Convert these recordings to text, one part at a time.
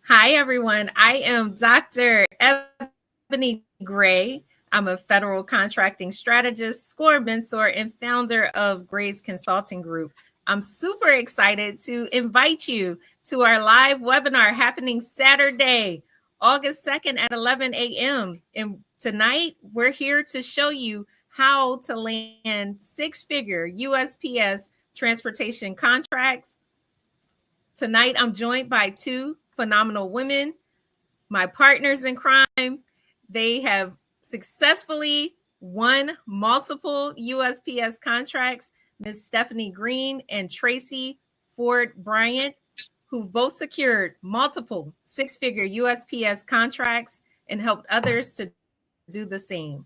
Hi, everyone. I am Dr. Ebony Grey. I'm a federal contracting strategist, score mentor, and founder of Gray's Consulting Group. I'm super excited to invite you to our live webinar happening Saturday, August 2nd at 11 a.m. And tonight, we're here to show you how to land six-figure USPS transportation contracts. Tonight, I'm joined by two phenomenal women, my partners in crime. They have successfully won multiple USPS contracts, Ms. Stephannie Green and Tracy Ford-Bryant, who've both secured multiple six-figure USPS contracts and helped others to do the same.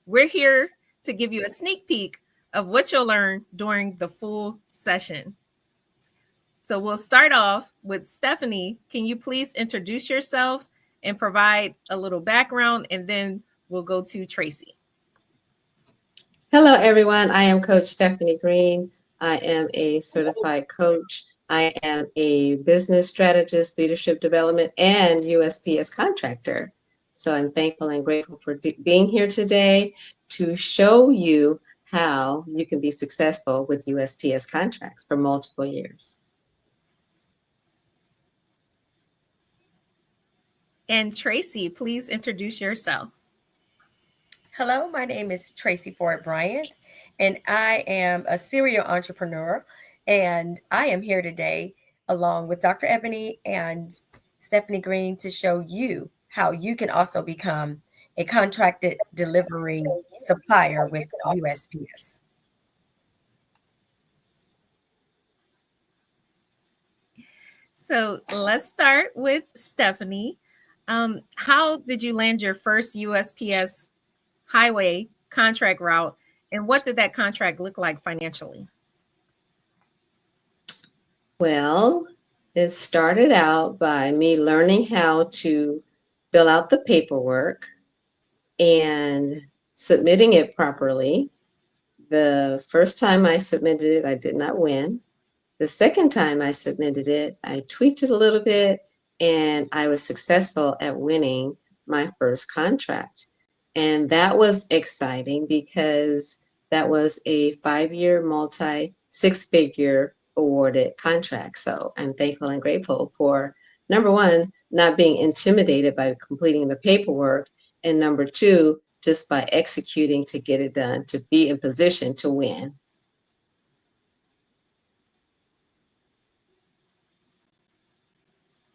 We're here to give you a sneak peek of what you'll learn during the full session. So we'll start off with Stephannie. Can you please introduce yourself and provide a little background, and then we'll go to Tracy. Hello, everyone. I am Coach Stephannie Green. I am a certified coach. I am a business strategist, leadership development, and USPS contractor. So I'm thankful and grateful for being here today to show you how you can be successful with USPS contracts for multiple years. And Tracy, please introduce yourself. Hello, my name is Tracy Ford-Bryant, and I am a serial entrepreneur. And I am here today along with Dr. Ebony and Stephannie Green to show you how you can also become a contracted delivery supplier with USPS. So let's start with Stephannie. How did you land your first USPS highway contract route, and what did that contract look like financially? Well, it started out by me learning how to fill out the paperwork and submitting it properly. The first time I submitted it, I did not win. The second time I submitted it, I tweaked it a little bit and I was successful at winning my first contract. And that was exciting because that was a 5-year, six-figure awarded contract. So I'm thankful and grateful for, number one, not being intimidated by completing the paperwork, and number two, just by executing to get it done, to be in position to win.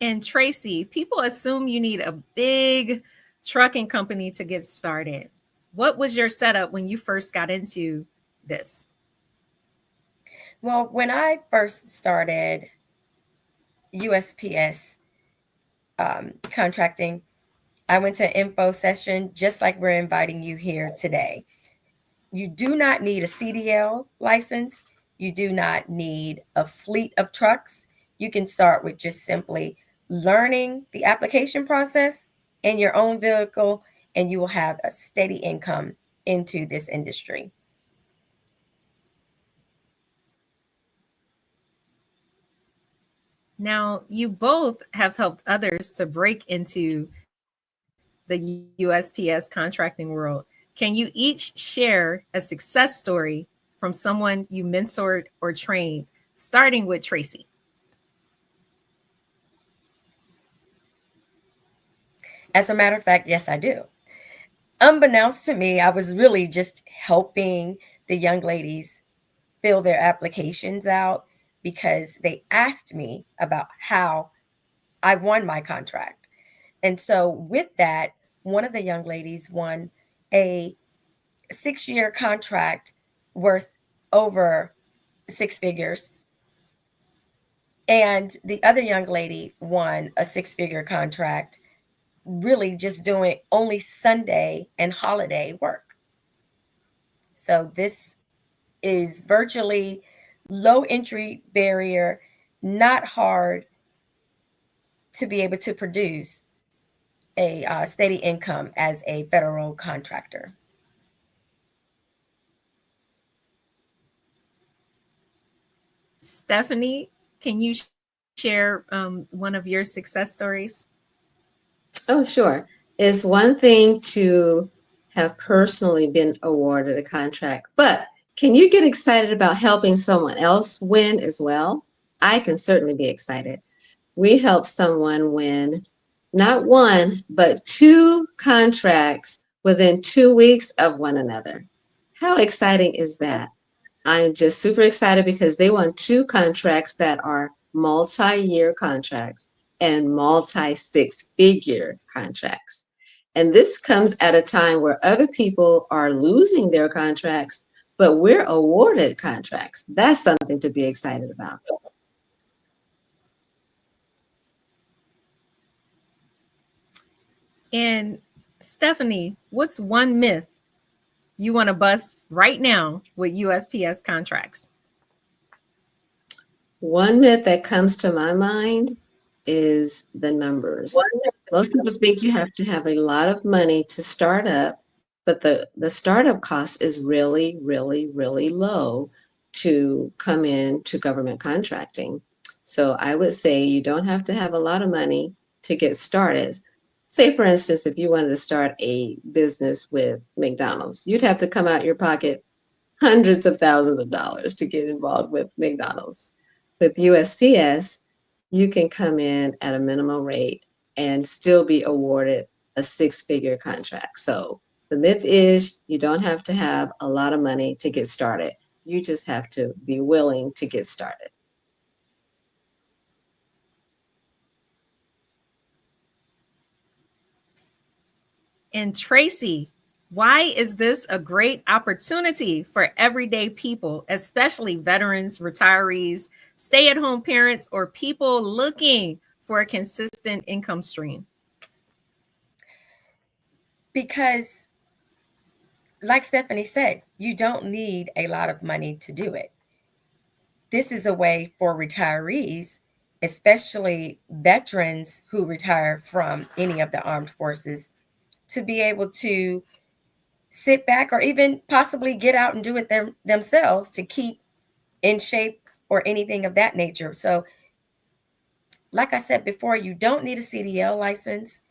And Tracy, people assume you need a big trucking company to get started. What was your setup when you first got into this? Well, when I first started USPS contracting, I went to an info session just like we're inviting you here today. You do not need a CDL license. You do not need a fleet of trucks. You can start with just simply learning the application process in your own vehicle, and you will have a steady income into this industry. Now, you both have helped others to break into the USPS contracting world. Can you each share a success story from someone you mentored or trained, starting with Tracy? As a matter of fact, yes, I do. Unbeknownst to me, I was really just helping the young ladies fill their applications out because they asked me about how I won my contract. And so, with that, one of the young ladies won a 6-year contract worth over six figures. And the other young lady won a six-figure contract, really just doing only Sunday and holiday work. So, this is virtually low entry barrier, not hard to be able to produce a steady income as a federal contractor. Stephannie, can you share one of your success stories? Oh, sure. It's one thing to have personally been awarded a contract, but can you get excited about helping someone else win as well? I can certainly be excited. We helped someone win not one, but two contracts within 2 weeks of one another. How exciting is that? I'm just super excited because they won two contracts that are multi-year contracts and multi-six-figure contracts. And this comes at a time where other people are losing their contracts, but we're awarded contracts. That's something to be excited about. And Stephannie, what's one myth you want to bust right now with USPS contracts? One myth that comes to my mind is the numbers. Most people think you have to have a lot of money to start up, but the startup cost is really, really, really low to come in to government contracting. So I would say you don't have to have a lot of money to get started. Say, for instance, if you wanted to start a business with McDonald's, you'd have to come out your pocket hundreds of thousands of dollars to get involved with McDonald's. With USPS, you can come in at a minimum rate and still be awarded a six-figure contract. So the myth is you don't have to have a lot of money to get started. You just have to be willing to get started. And Tracy, why is this a great opportunity for everyday people, especially veterans, retirees, stay-at-home parents, or people looking for a consistent income stream? Because, like Stephannie said, you don't need a lot of money to do it. This is a way for retirees, especially veterans who retire from any of the armed forces, to be able to sit back or even possibly get out and do it themselves to keep in shape or anything of that nature. So, like I said before, you don't need a CDL license.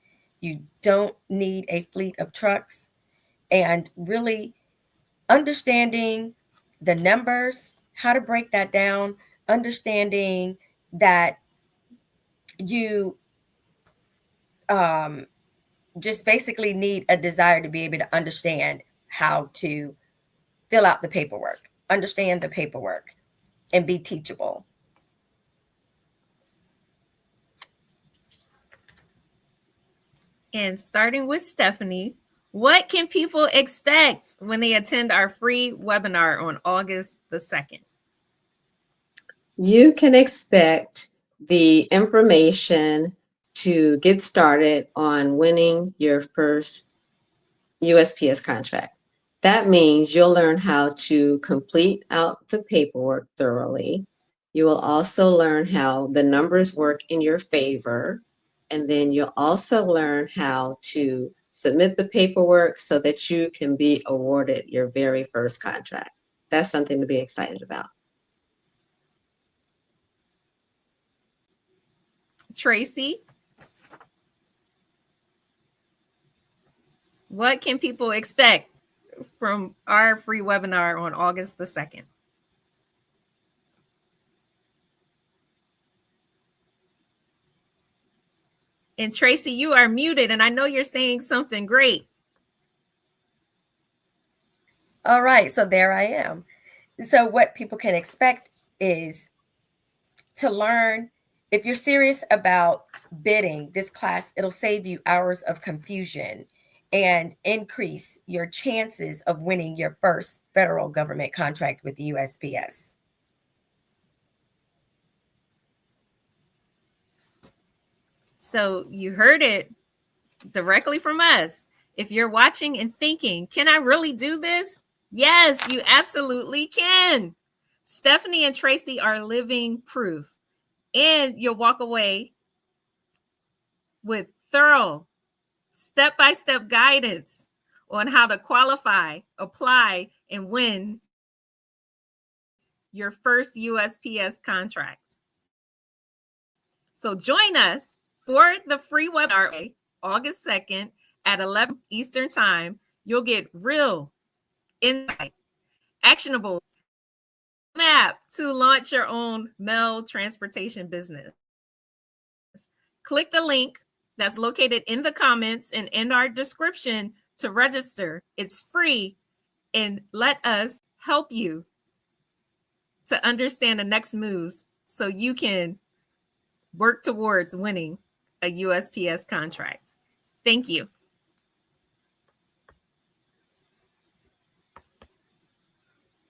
You don't need a fleet of trucks. And really understanding the numbers, how to break that down, understanding that you just basically need a desire to be able to understand how to fill out the paperwork, understand the paperwork, and be teachable. And starting with Stephannie, what can people expect when they attend our free webinar on August the 2nd? You can expect the information to get started on winning your first USPS contract. That means you'll learn how to complete out the paperwork thoroughly. You will also learn how the numbers work in your favor. And then you'll also learn how to submit the paperwork so that you can be awarded your very first contract. That's something to be excited about. Tracy, what can people expect from our free webinar on August the 2nd? And Tracy, you are muted, and I know you're saying something great. All right, so there I am. So what people can expect is to learn. If you're serious about bidding this class, it'll save you hours of confusion and increase your chances of winning your first federal government contract with the USPS. So you heard it directly from us. If you're watching and thinking, can I really do this? Yes, you absolutely can. Stephannie and Tracy are living proof. And you'll walk away with thorough step-by-step guidance on how to qualify, apply, and win your first USPS contract. So join us for the free webinar August 2nd at 11 Eastern Time. You'll get real insight, actionable map to launch your own mail transportation business. Click the link that's located in the comments and in our description to register. It's free, and let us help you to understand the next moves so you can work towards winning a USPS contract. Thank you.